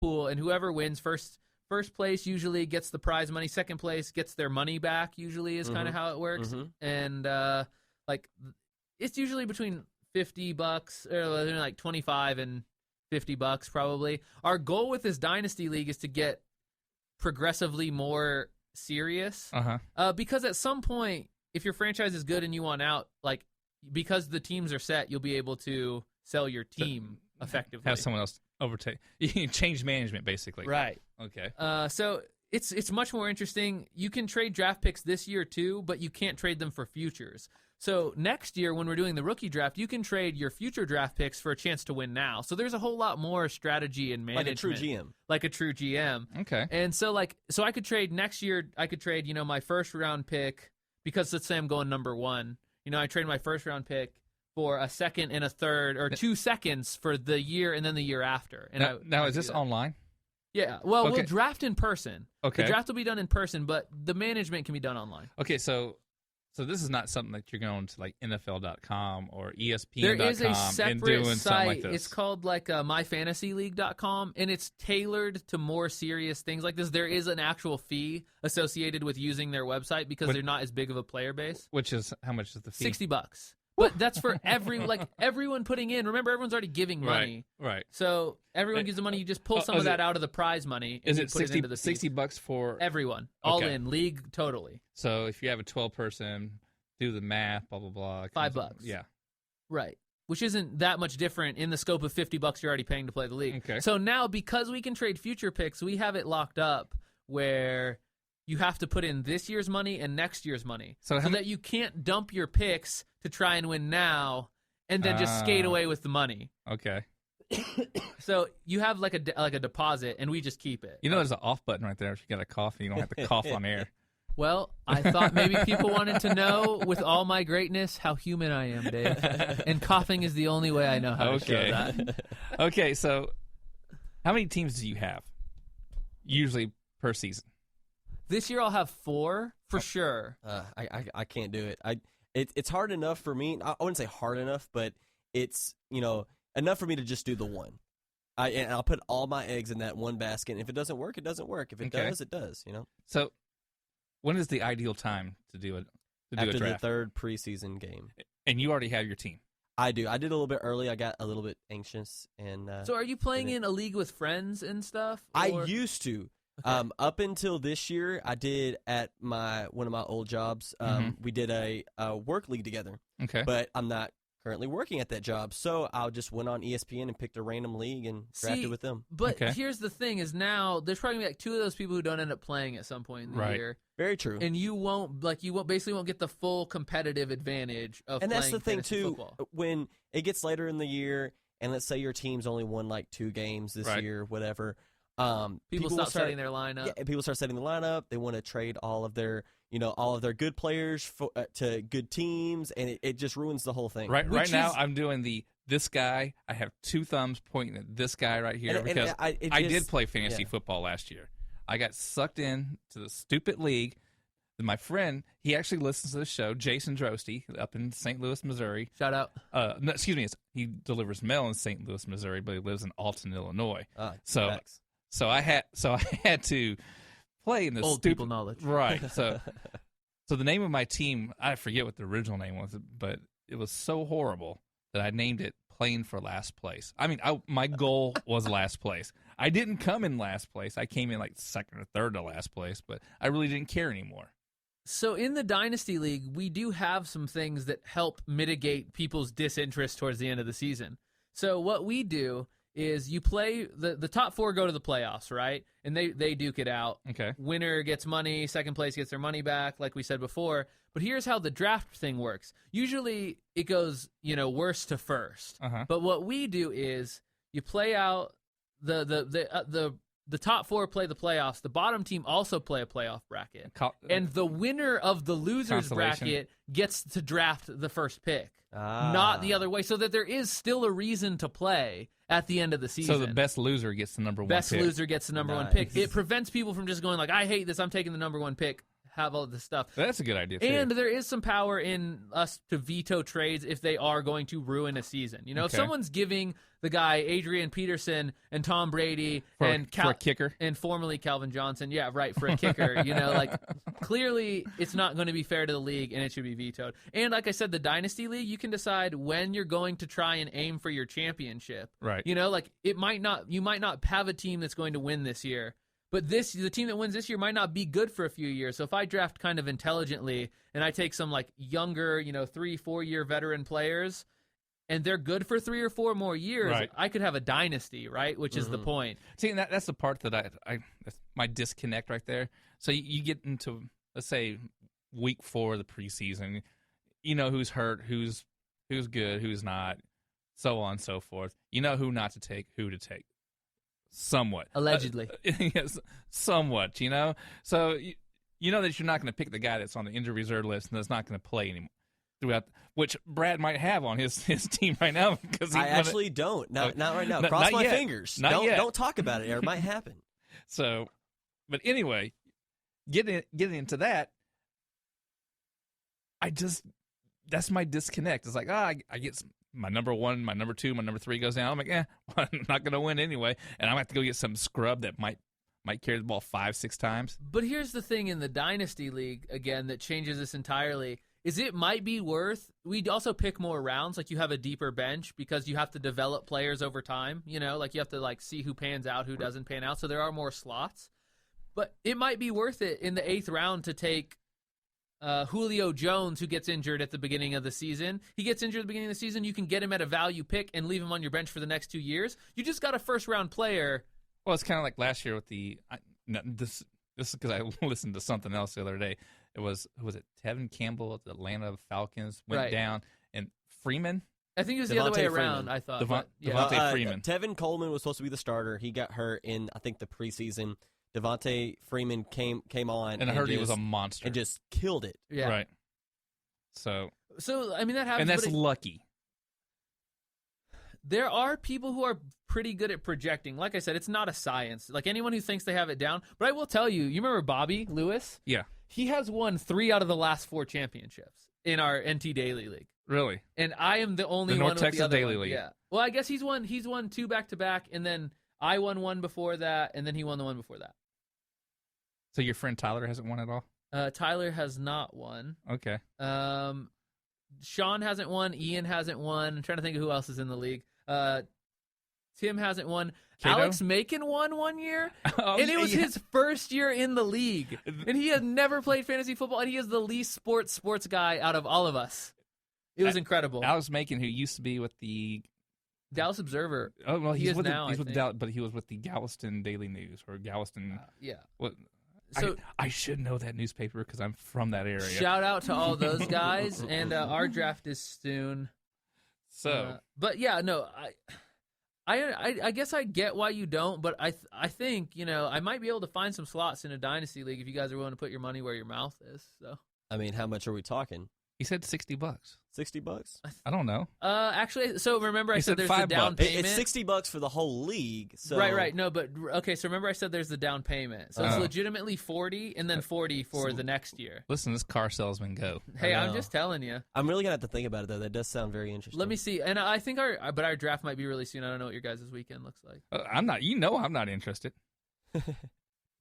pool, and whoever wins first place usually gets the prize money. Second place gets their money back. Usually is kind of how it works, and like it's usually between $50 or like 25 and $50 probably. Our goal with this Dynasty League is to get progressively more serious, because at some point, if your franchise is good and you want out, like because the teams are set, you'll be able to sell your team effectively. Have someone else overtake. You can change management, basically. Right. Okay. So it's much more interesting. You can trade draft picks this year too, but you can't trade them for futures. So next year, when we're doing the rookie draft, you can trade your future draft picks for a chance to win now. So there's a whole lot more strategy and management. Like a true GM. Okay. And so I could trade next year. I could trade, my first round pick, because let's say I'm going number 1. I trade my first round pick for a second and a third, or 2 seconds for the year and then the year after. And now is this online? Yeah. Well, we'll draft in person. Okay. The draft will be done in person, but the management can be done online. Okay, so this is not something that you're going to like NFL.com or ESPN.com there is a separate and doing site. Something like this. It's called like myfantasyleague.com, and it's tailored to more serious things like this. There is an actual fee associated with using their website because they're not as big of a player base. Which is, how much is the fee? $60. But that's for everyone putting in. Remember, everyone's already giving money. Right. So everyone gives the money. You just pull some of that out of the prize money. And is it put it into the $60 for everyone? All in league totally. So if you have a 12-person, do the math, blah blah blah. $5. Yeah. Right. Which isn't that much different in the scope of $50 you're already paying to play the league. Okay. So now, because we can trade future picks, we have it locked up where you have to put in this year's money and next year's money, so that you can't dump your picks to try and win now and then just skate away with the money. Okay. So you have like a deposit, and we just keep it. There's an off button right there. If you got a cough, you don't have to cough on air. Well, I thought maybe people wanted to know, with all my greatness, how human I am, Dave. And coughing is the only way I know how to show that. Okay, so how many teams do you have usually per season? This year I'll have 4 for sure. I can't do it. It's hard enough for me. I wouldn't say hard enough, but it's enough for me to just do the one. And I'll put all my eggs in that one basket. And if it doesn't work, it doesn't work. If it does, it does. So, when is the ideal time to do it? After the 3rd preseason game. And you already have your team. I do. I did a little bit early. I got a little bit anxious. So are you playing in a league with friends and stuff? Or? I used to. Okay. Up until this year, I did at one of my old jobs. We did a work league together. Okay. But I'm not currently working at that job, so I just went on ESPN and picked a random league and drafted with them. But here's the thing: is now there's probably like 2 of those people who don't end up playing at some point in the year. Very true. And you won't get the full competitive advantage of. And that's the thing too. Football. When it gets later in the year, and let's say your team's only won like 2 games this year, whatever. People start setting their lineup. Yeah, people start setting the lineup. They want to trade all of their good players to good teams, and it just ruins the whole thing. Right now, I'm doing this guy. I have 2 thumbs pointing at this guy right here because I did play fantasy football last year. I got sucked in to the stupid league. And my friend, he actually listens to the show, Jason Drosty, up in St. Louis, Missouri. Shout out. No, excuse me. He delivers mail in St. Louis, Missouri, but he lives in Alton, Illinois. So I had to play in this old people knowledge. Right. So the name of my team, I forget what the original name was, but it was so horrible that I named it Playing for Last Place. I mean, my goal was last place. I didn't come in last place. I came in like 2nd or 3rd to last place, but I really didn't care anymore. So in the Dynasty League, we do have some things that help mitigate people's disinterest towards the end of the season. So what we do is you play the top 4 go to the playoffs, right? And they duke it out. Okay. Winner gets money, second place gets their money back, like we said before. But here's how the draft thing works. Usually it goes, worst to first. But what we do is you play out the top 4 play the playoffs. The bottom team also play a playoff bracket. And the winner of the losers bracket gets to draft the first pick. Not the other way, so that there is still a reason to play at the end of the season. So the best loser gets the number 1 pick. Best loser gets the number 1 pick. It prevents people from just going like, I hate this, I'm taking the number 1 pick. have all this stuff. That's a good idea, too. And there is some power in us to veto trades if they are going to ruin a season. You know, if someone's giving the guy Adrian Peterson and Tom Brady for a kicker and formerly Calvin Johnson, for a kicker, you know, like clearly it's not going to be fair to the league and it should be vetoed. And like I said, the Dynasty League, you can decide when you're going to try and aim for your championship. Right. You know, like you might not have a team that's going to win this year. But the team that wins this year might not be good for a few years. So if I draft kind of intelligently and I take some like younger, 3-4 year veteran players, and they're good for 3 or 4 more years, right. I could have a dynasty, right? Which is the point. See, that's the part that that's my disconnect right there. So you get into, let's say, week 4 of the preseason. You know who's hurt, who's good, who's not, so on and so forth. You know who not to take, who to take. Somewhat. Allegedly. Yes, somewhat, you know? So you know that you're not going to pick the guy that's on the injury reserve list and that's not going to play anymore. Which Brad might have on his team right now. Because I actually don't. Not right now. Cross my fingers. Don't talk about it. It might happen. So, but anyway, getting into that, that's my disconnect. It's like, I get my number 1, my number 2, my number 3 goes down. I'm like, I'm not going to win anyway. And I'm going to have to go get some scrub that might carry the ball 5-6 times. But here's the thing in the Dynasty League, again, that changes this entirely, is it might be worth, we'd also pick more rounds, like you have a deeper bench because you have to develop players over time, you know, like you have to like see who pans out, who doesn't pan out, so there are more slots. But it might be worth it in the 8th round to take Julio Jones, who gets injured at the beginning of the season. He gets injured at the beginning of the season, you can get him at a value pick and leave him on your bench for the next 2 years. You just got a first-round player. Well, it's kind of like last year with this is because I listened to something else the other day. It was Tevin Campbell at the Atlanta Falcons went down, and Freeman. I think it was the other way around. I thought Devontae Freeman. Tevin Coleman was supposed to be the starter. He got hurt in I think the preseason. Devontae Freeman came on, and I heard he was a monster and just killed it. Yeah, right. So I mean that happens, and that's lucky. There are people who are pretty good at projecting. Like I said, it's not a science. Like anyone who thinks they have it down. But I will tell you, you remember Bobby Lewis? Yeah. He has won 3 out of the last 4 championships in our NT Daily League. Really? And I am the only one North with Texas the other Daily one. League. Yeah. Well, I guess he's won 2 back-to-back, and then I won 1 before that, and then he won the one before that. So your friend Tyler hasn't won at all? Tyler has not won. Okay. Sean hasn't won. Ian hasn't won. I'm trying to think of who else is in the league. Tim hasn't won. Kato? Alex Macon won 1 year, and it was his first year in the league. And he had never played fantasy football, and he is the least sports guy out of all of us. It was incredible. Alex Macon, who used to be with the Dallas Observer. Oh, well, he he's is with now, he's with Dallas, but he was with the Galveston Daily News or Galveston. Yeah. What? So I should know that newspaper because I'm from that area. Shout out to all those guys, and our draft is soon. So, but yeah, no, I guess I get why you don't, but I think I might be able to find some slots in a dynasty league if you guys are willing to put your money where your mouth is. So I mean, how much are we talking? He said $60. $60? I don't know. Actually, so remember I said there's the down $5. payment. It's $60 for the whole league. So. Right. No, but okay. So remember I said there's the down payment. So it's legitimately $40 and then $40 for the next year. Listen, this car salesman go. Hey, I'm just telling you. I'm really gonna have to think about it though. That does sound very interesting. Let me see. And I think our draft might be really soon. I don't know what your guys' weekend looks like. I'm not. I'm not interested.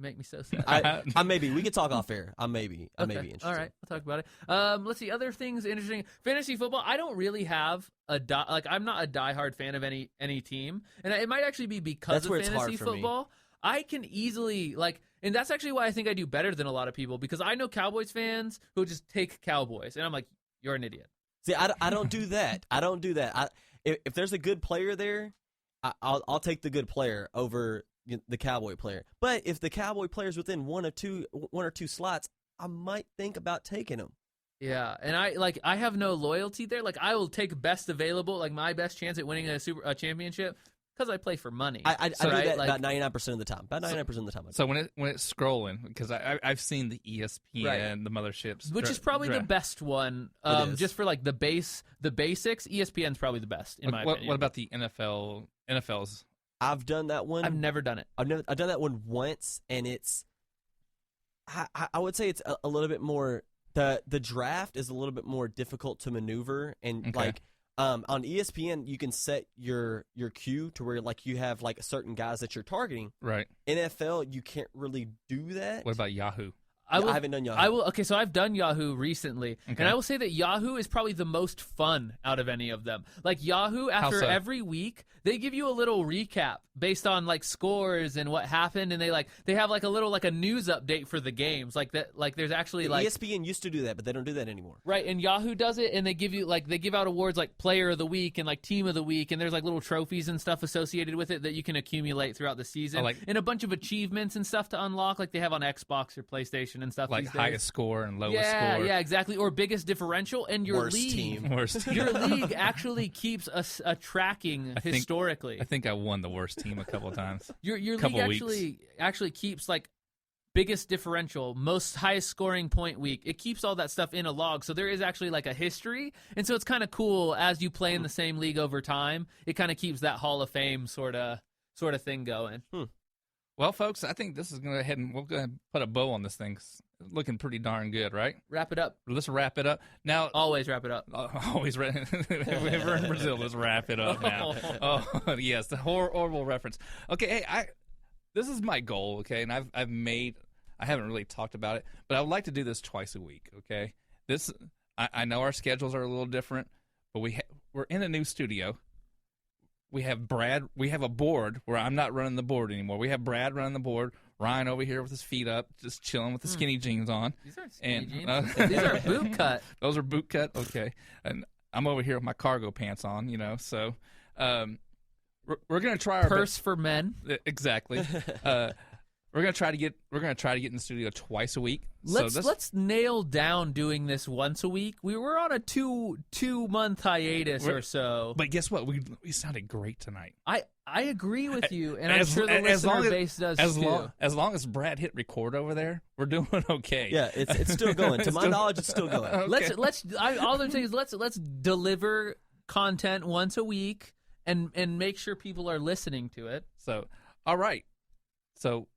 Make me so sad. I maybe we could talk off air. I may be interested. All right, we'll talk about it. Let's see other things interesting. Fantasy football. I don't really have I'm not a diehard fan of any team, and it might actually be because of fantasy football. I can easily and that's actually why I think I do better than a lot of people because I know Cowboys fans who just take Cowboys, and I'm like, you're an idiot. See, I don't do that. I don't do that. If there's a good player there, I'll take the good player over the Cowboy player. But if the Cowboy player's within one or two slots, I might think about taking him. Yeah, and I have no loyalty there. Like I will take best available, like my best chance at winning a championship because I play for money. I do that about 99% of the time. About 99% of the time. So when it's scrolling, because I've seen the ESPN, the motherships, which is probably the best one. Just for like the basics, ESPN's probably the best in my opinion. What about the NFL's? I've done that one. I've never done it. I've done that one once, and I would say it's a little bit more. The draft is a little bit more difficult to maneuver, and like on ESPN you can set your queue to where like you have like certain guys that you're targeting. Right. NFL you can't really do that. What about Yahoo? I haven't done Yahoo. Okay, so I've done Yahoo recently, and I will say that Yahoo is probably the most fun out of any of them. Like Yahoo, after every week, they give you a little recap based on like scores and what happened, and they have like a little like a news update for the games. Like that, like there's actually like ESPN used to do that, but they don't do that anymore. Right, and Yahoo does it, and they give you like they give out awards like Player of the Week and like Team of the Week, and there's like little trophies and stuff associated with it that you can accumulate throughout the season, and a bunch of achievements and stuff to unlock, like they have on Xbox or PlayStation and stuff. Like these days. highest score and lowest score. Yeah, exactly. Or biggest differential, and your Worst league. team. Worst team. Your league actually keeps a tracking historically. I think I won the worst team a couple of times. Your league actually keeps like biggest differential, most highest scoring point week. It keeps all that stuff in a log, so there is actually like a history, and so it's kind of cool as you play in the same league over time. It kind of keeps that Hall of Fame sort of thing going. Well, folks, I think this is going to go ahead and we'll go ahead and put a bow on this thing. It's looking pretty darn good, right? Wrap it up. Let's wrap it up. Now, always wrap it up. Always if we're in Brazil, let's wrap it up now. Oh, yes, the horrible reference. Okay, hey, this is my goal, okay? And I haven't really talked about it, but I would like to do this twice a week, okay? I know our schedules are a little different, but we're in a new studio. We have Brad. We have a board where I'm not running the board anymore. We have Brad running the board. Ryan over here with his feet up, just chilling with the skinny jeans on. These aren't skinny jeans. These are boot cut. Those are boot cut. Okay, and I'm over here with my cargo pants on. So we're gonna try our purse for men. Exactly. We're gonna try to get in the studio twice a week. Let's nail down doing this once a week. We were on a two-month hiatus or so. But guess what? We sounded great tonight. I agree with you, and I'm sure the listener base does too. As long as Brad hit record over there, we're doing okay. Yeah, it's still going. To my knowledge, it's still going. Okay. All I'm saying is let's deliver content once a week and make sure people are listening to it. So, all right. So.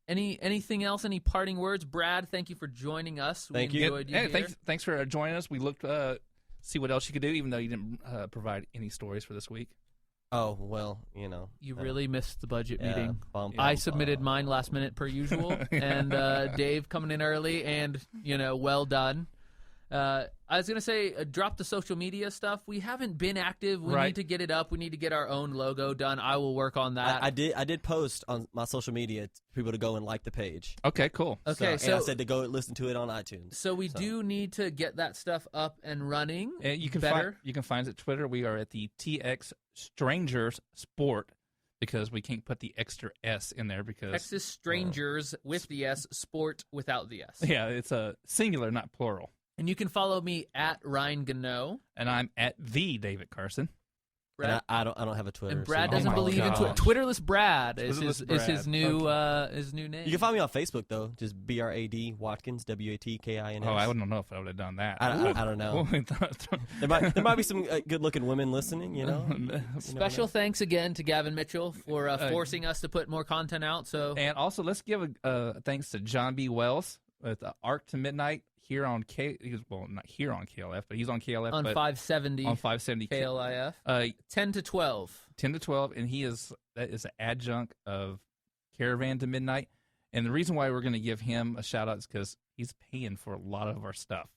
Anything else? Any parting words, Brad? Thank you for joining us. Thank you. Enjoyed you here. Thanks for joining us. We looked see what else you could do, even though you didn't provide any stories for this week. Oh well, you really missed the budget meeting. I submitted mine last minute per usual, and Dave coming in early, and well done. I was going to say, drop the social media stuff. We haven't been active. We need to get it up. We need to get our own logo done. I will work on that. I did post on my social media for people to go and like the page. Okay, cool. Okay, so I said to go listen to it on iTunes. So we do need to get that stuff up and running. And you can find us at Twitter. We are at the TX Strangers Sport, because we can't put the extra S in there because Texas Strangers with the S, Sport without the S. Yeah, it's a singular, not plural. And you can follow me at Ryan Gano. And I'm at the David Carson. Brad, I don't have a Twitter. And Brad doesn't believe in Twitter. Twitterless Brad is his new name. You can find me on Facebook though, just BRAD Watkins, WATKINS. Oh, I wouldn't know if I would have done that. I don't know. there might be some good-looking women listening. Special thanks again to Gavin Mitchell for forcing us to put more content out. So, and also let's give a thanks to John B. Wells with Arc to Midnight. Here on not here on KLF, but he's on KLF on 570 on 570 KLIF. 10 to 12, and that is an adjunct of Caravan to Midnight. And the reason why we're going to give him a shout out is because he's paying for a lot of our stuff.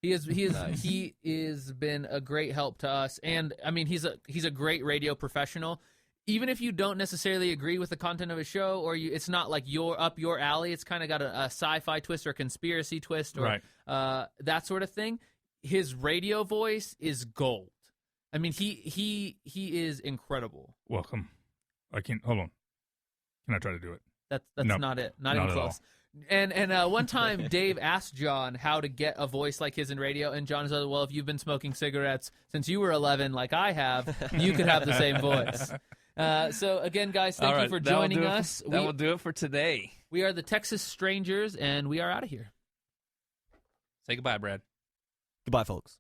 He has been a great help to us, and I mean he's a great radio professional. Even if you don't necessarily agree with the content of a show, or it's not like up your alley, it's kind of got a sci-fi twist or a conspiracy twist or that sort of thing. His radio voice is gold. I mean, he is incredible. Welcome. Hold on. Can I try to do it? That's not it. Not even close. And one time Dave asked John how to get a voice like his in radio, and John said, well, if you've been smoking cigarettes since you were 11 like I have, you could have the same voice. So again, guys, thank you for joining us. That will do it for today. We are the Texas Strangers, and we are out of here. Say goodbye, Brad. Goodbye, folks.